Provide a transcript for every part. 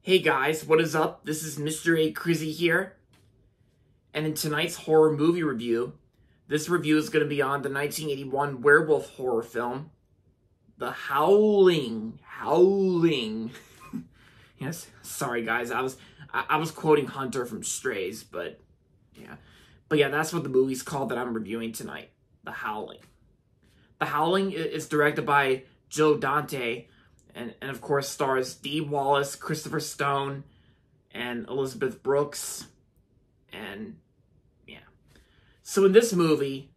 Hey guys, what is up? This is Mr. A. Crizzy here. And in tonight's horror movie review, this review is going to be on the 1981 werewolf horror film, The Howling. Howling. Yes, sorry guys, I was quoting Hunter from Strays, but yeah, that's what the movie's called that I'm reviewing tonight, The Howling. The Howling is directed by Joe Dante, and of course stars Dee Wallace, Christopher Stone, and Elizabeth Brooks, and yeah. So in this movie,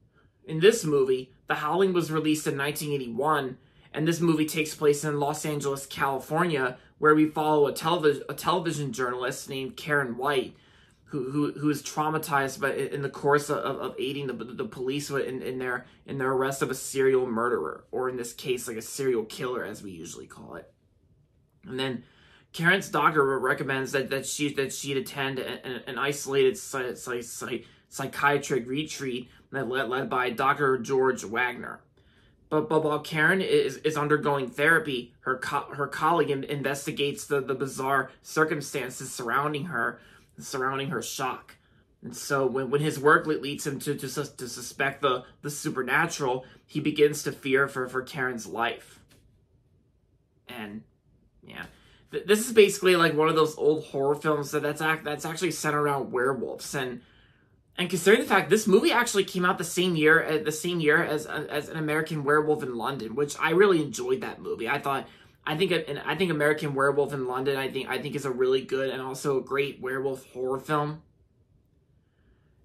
The Howling was released in 1981, and this movie takes place in Los Angeles, California, where we follow a television journalist named Karen White, who is traumatized in the course of aiding the police in their arrest of a serial murderer, or in this case, like a serial killer, as we usually call it. And then Karen's doctor recommends that she'd attend an isolated psychiatric retreat led by Dr. George Wagner. But while Karen is undergoing therapy, her colleague investigates the bizarre circumstances surrounding her shock. And so when his work leads him to suspect the supernatural, he begins to fear for Karen's life. And yeah, this is basically like one of those old horror films that's actually centered around werewolves. And considering the fact this movie actually came out the same year as An American Werewolf in London, which I really enjoyed that movie. I think American Werewolf in London I think is a really good and also a great werewolf horror film.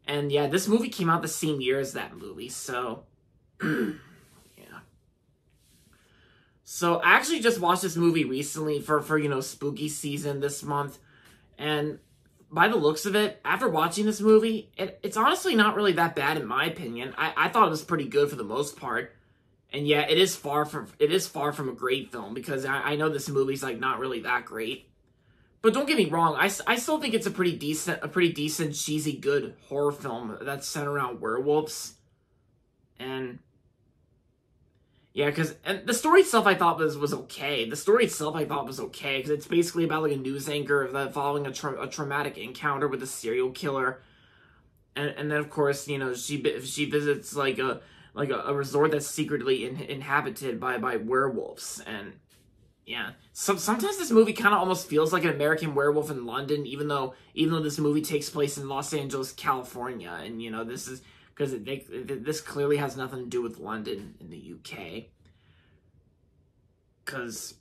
And yeah, this movie came out the same year as that movie, so yeah. So I actually just watched this movie recently for spooky season this month, and by the looks of it, after watching this movie, it's honestly not really that bad in my opinion. I thought it was pretty good for the most part. And yeah, it is far from a great film, because I know this movie's like not really that great. But don't get me wrong, I still think it's a pretty decent, cheesy, good horror film that's centered around werewolves. And yeah, because the story itself I thought was okay. The story itself I thought was okay, because it's basically about like a news anchor following a traumatic encounter with a serial killer, and then of course she visits like a resort that's secretly inhabited by werewolves. And yeah, sometimes this movie kind of almost feels like An American Werewolf in London, even though this movie takes place in Los Angeles, California, and this is because this clearly has nothing to do with London in the UK. Because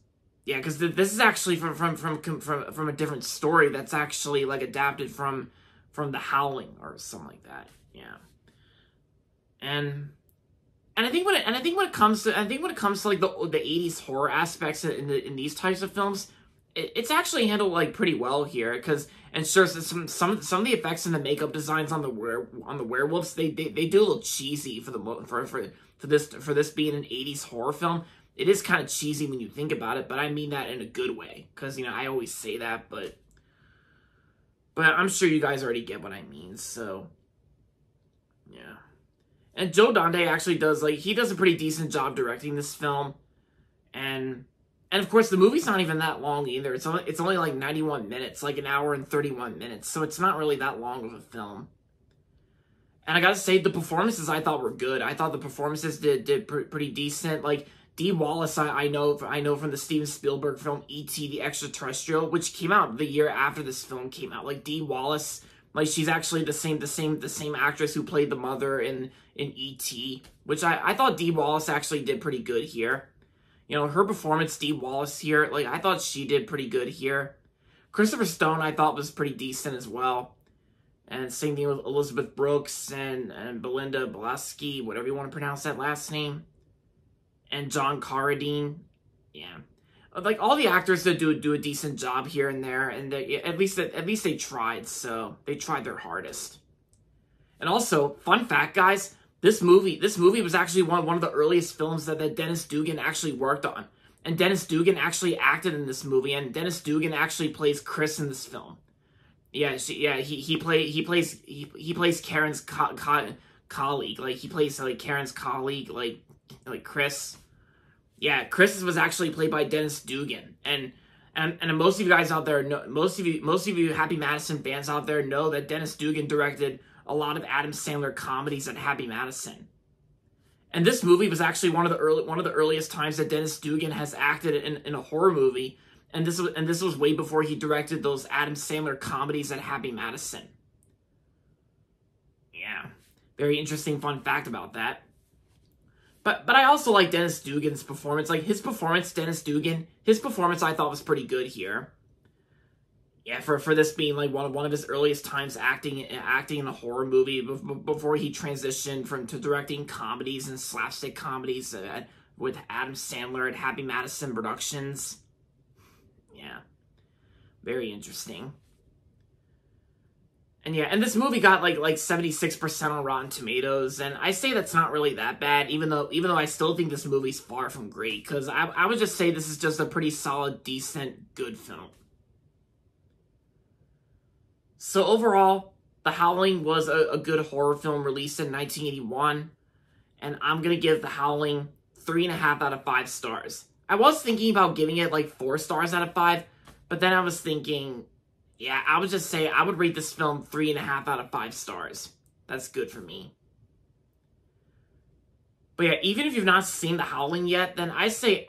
this is actually from a different story that's actually like adapted from The Howling or something like that. Yeah, and I think when it comes to like the 80s horror aspects in these types of films, it's actually handled like pretty well here, and sure, some of the effects and the makeup designs on the werewolves, they do a little cheesy for this being an 80s horror film. It is kind of cheesy when you think about it, but I mean that in a good way, because I always say that, but I'm sure you guys already get what I mean. So yeah. And Joe Dante actually does a pretty decent job directing this film. And of course the movie's not even that long either. It's only like 91 minutes, like an hour and 31 minutes. So it's not really that long of a film. And I gotta say, the performances I thought were good. I thought the performances did pretty decent. Like Dee Wallace, I know from the Steven Spielberg film E.T. the Extraterrestrial, which came out the year after this film came out. Like Dee Wallace, like she's actually the same actress who played the mother in E.T., which I thought Dee Wallace actually did pretty good here. Her performance, Dee Wallace here, like I thought she did pretty good here. Christopher Stone I thought was pretty decent as well. And same thing with Elizabeth Brooks and Belinda Blasky, whatever you want to pronounce that last name. And John Carradine. Yeah. Like all the actors that do a decent job here and there, and at least they tried, so they tried their hardest. And also, fun fact, guys, this movie was actually one of the earliest films that Dennis Dugan actually worked on. And Dennis Dugan actually acted in this movie, and Dennis Dugan actually plays Chris in this film. Yeah, he plays Karen's colleague. Like he plays like Karen's colleague, like Chris. Yeah, Chris was actually played by Dennis Dugan, and And most of you guys out there know, most of you Happy Madison fans out there know that Dennis Dugan directed a lot of Adam Sandler comedies at Happy Madison. And this movie was actually one of the earliest times that Dennis Dugan has acted in a horror movie. And this was way before he directed those Adam Sandler comedies at Happy Madison. Yeah, very interesting fun fact about that. But I also like Dennis Dugan's performance. Like his performance I thought was pretty good here. Yeah, for this being like one of his earliest times acting in a horror movie before he transitioned to directing comedies and slapstick comedies with Adam Sandler at Happy Madison Productions. Yeah, very interesting. And yeah, and this movie got like 76% on Rotten Tomatoes, and I say that's not really that bad, even though I still think this movie's far from great, because I would just say this is just a pretty solid, decent, good film. So overall, The Howling was a good horror film released in 1981, and I'm gonna give The Howling 3.5 out of 5 stars. I was thinking about giving it like 4 stars out of 5, but then I was thinking, yeah, I would just say I would rate this film 3.5 out of 5 stars. That's good for me. But yeah, even if you've not seen The Howling yet, then I say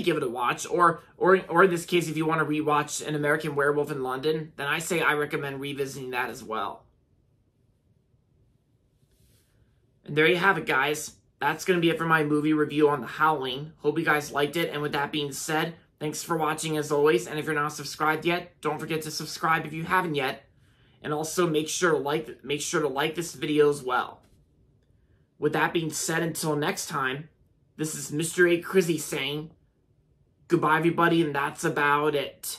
give it a watch. Or in this case, if you want to rewatch An American Werewolf in London, then I recommend revisiting that as well. And there you have it, guys. That's going to be it for my movie review on The Howling. Hope you guys liked it. And with that being said, thanks for watching as always, and if you're not subscribed yet, don't forget to subscribe if you haven't yet, and also make sure to like this video as well. With that being said, until next time, this is Mr. A. Crizzy saying goodbye everybody, and that's about it.